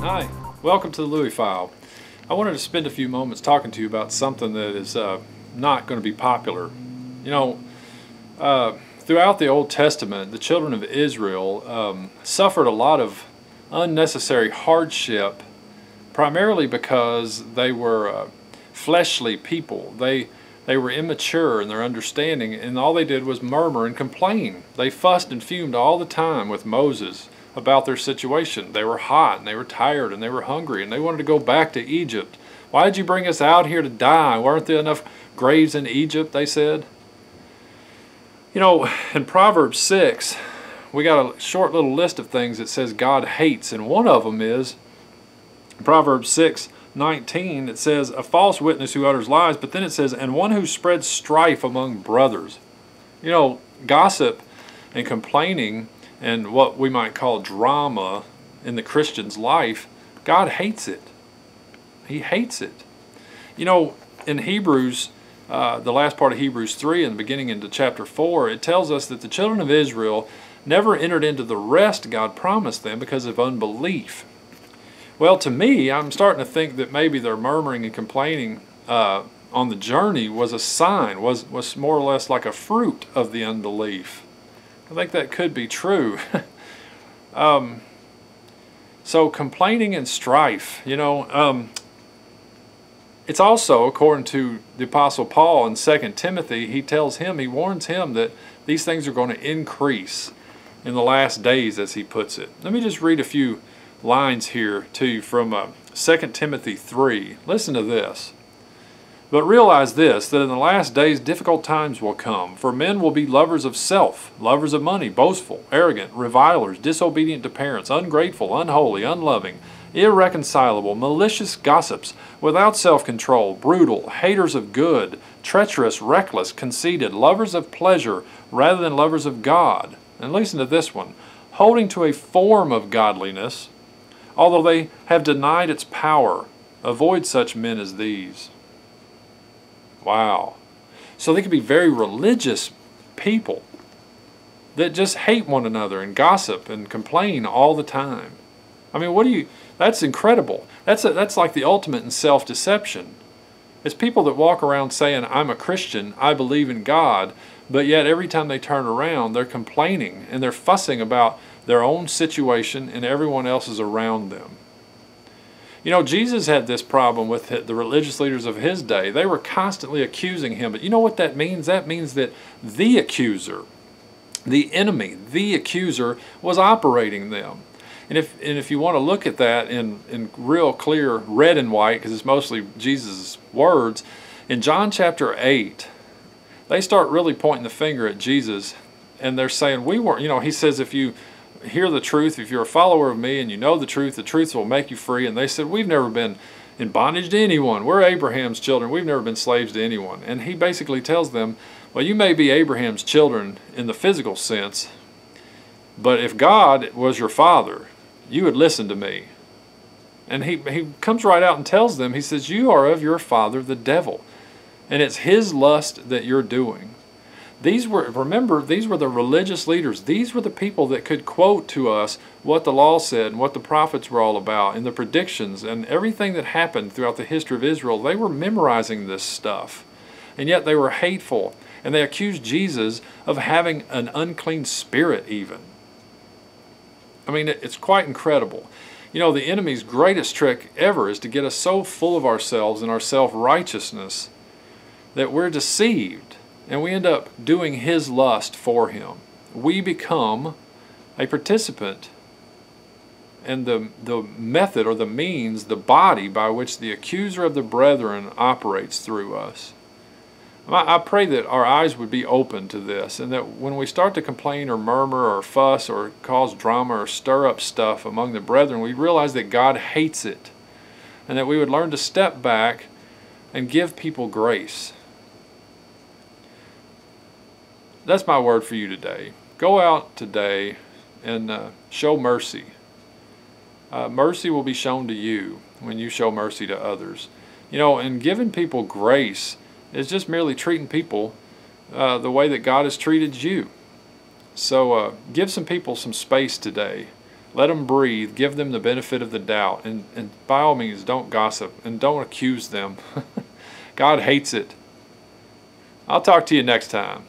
Hi, welcome to the Louie File. I wanted to spend a few moments talking to you about something that is not going to be popular. You know, throughout the Old Testament, the children of Israel suffered a lot of unnecessary hardship, primarily because they were fleshly people. They were immature in their understanding, and all they did was murmur and complain. They fussed and fumed all the time with Moses about their situation. They were hot, and they were tired, and they were hungry, and they wanted to go back to Egypt. Why did you bring us out here to die? Weren't there enough graves in Egypt, they said. You know, in Proverbs 6, we got a short little list of things that says God hates, and one of them is Proverbs 6:19. It says, a false witness who utters lies, but then it says, and one who spreads strife among brothers. You know, gossip and complaining and what we might call drama in the Christian's life, God hates it. He hates it. You know, in Hebrews, the last part of Hebrews 3 and beginning into chapter 4, it tells us that the children of Israel never entered into the rest God promised them because of unbelief. Well, to me, I'm starting to think that maybe their murmuring and complaining on the journey was a sign, was more or less like a fruit of the unbelief. I think that could be true. So complaining and strife, you know, it's also, according to the Apostle Paul in 2 Timothy, he warns him that these things are going to increase in the last days, as he puts it. Let me just read a few lines here to you from 2 Timothy 3. Listen to this. But realize this, that in the last days difficult times will come, for men will be lovers of self, lovers of money, boastful, arrogant, revilers, disobedient to parents, ungrateful, unholy, unloving, irreconcilable, malicious gossips, without self-control, brutal, haters of good, treacherous, reckless, conceited, lovers of pleasure rather than lovers of God. And listen to this one. Holding to a form of godliness, although they have denied its power. Avoid such men as these. Wow. So they could be very religious people that just hate one another and gossip and complain all the time. I mean, that's incredible. That's like the ultimate in self-deception. It's people that walk around saying, I'm a Christian, I believe in God, but yet every time they turn around, they're complaining and they're fussing about their own situation and everyone else's around them. You know, Jesus had this problem with the religious leaders of his day. They were constantly accusing him, but you know what that means? That means that the accuser, the enemy, the accuser was operating them. And if you want to look at that in real clear red and white, because it's mostly Jesus' words, in John chapter 8, they start really pointing the finger at Jesus, and they're saying, we weren't, you know, he says, if you hear the truth, if you're a follower of me and you know the truth will make you free. And they said, we've never been in bondage to anyone. We're Abraham's children. We've never been slaves to anyone. And he basically tells them, well, you may be Abraham's children in the physical sense, but if God was your father, you would listen to me. And he comes right out and tells them, he says, you are of your father, the devil, and it's his lust that you're doing. Remember, these were the religious leaders. These were the people that could quote to us what the law said and what the prophets were all about and the predictions and everything that happened throughout the history of Israel. They were memorizing this stuff, and yet they were hateful, and they accused Jesus of having an unclean spirit even. I mean, it's quite incredible. You know, the enemy's greatest trick ever is to get us so full of ourselves and our self-righteousness that we're deceived. And we end up doing his lust for him. We become a participant in the method or the means, the body by which the accuser of the brethren operates through us. I pray that our eyes would be open to this, and that when we start to complain or murmur or fuss or cause drama or stir up stuff among the brethren, we realize that God hates it, and that we would learn to step back and give people grace. That's my word for you today. Go out today and show mercy. Mercy will be shown to you when you show mercy to others. You know, and giving people grace is just merely treating people the way that God has treated you. So give some people some space today Let them breathe. Give them the benefit of the doubt. And by all means, don't gossip and don't accuse them. God hates it. I'll talk to you next time.